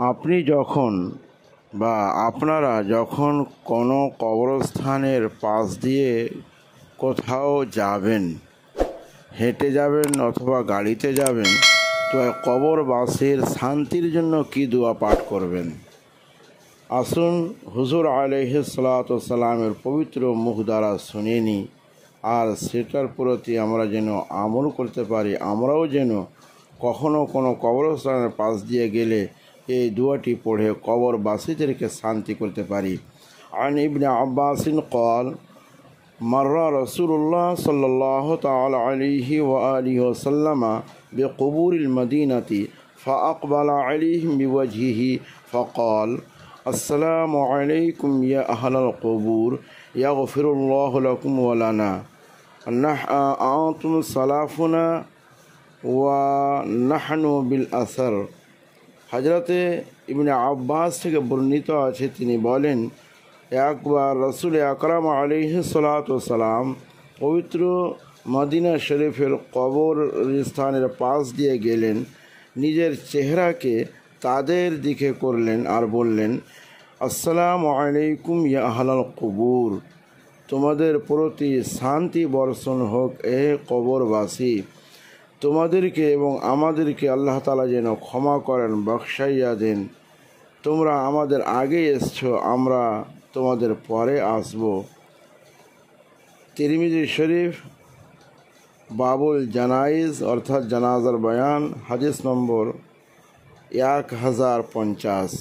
আপনি যখন বা আপনারা যখন কোনো কবরস্থানের পাশ দিয়ে কোথাও যাবেন, হেঁটে যাবেন অথবা গাড়িতে যাবেন, তো কবরবাসীর শান্তির জন্য কি দোয়া পাঠ করবেন? আসুন হুজুর আলাইহিস সালাতু ওয়াস সালামের পবিত্র মুখ দ্বারা শুনে নিই, আর সেটার প্রতি আমরা যেন আমল করতে পারি। আমরাও যেন কখনো কোনো কবরস্থানের পাশ দিয়ে গেলে এই দোয়াটি পড়ে কবরবাসীদেরকে শান্তি করতে পারি। আন ইবনে আব্বাসিন قال مر رسول الله صلى الله تعالى عليه وآله وسلم بقبور المدينة فأقبل عليهم بوجهه فقال السلام عليكم يا أهل القبور يغفر الله لكم ولنا أنتم سلافنا ونحن بالأثر। হযরতে ইবনে আব্বাস থেকে বর্ণিত আছে, তিনি বলেন, একবার রাসূল আকরাম আলাইহিস সালাতু ওয়াস সালাম পবিত্র মদিনা শরীফের কবর স্থানের পাশ দিয়ে গেলেন, নিজের চেহারাকে তাদের দিকে করলেন আর বললেন, আসসালামু আলাইকুম ইয়া আহলাল কবুর, তোমাদের প্রতি শান্তি বর্ষণ হোক এ কবরবাসী। তোমাদেরকে এবং আমাদেরকে আল্লাহ তাআলা যেন ক্ষমা করেন, বখশাইয়া দেন। তোমরা আমাদের আগে এসছো, আমরা তোমাদের পরে আসব। তিরমিজি শরীফ বাবুল জানাইজ অর্থাৎ জানাজার বয়ান, হাদিস নম্বর 1050।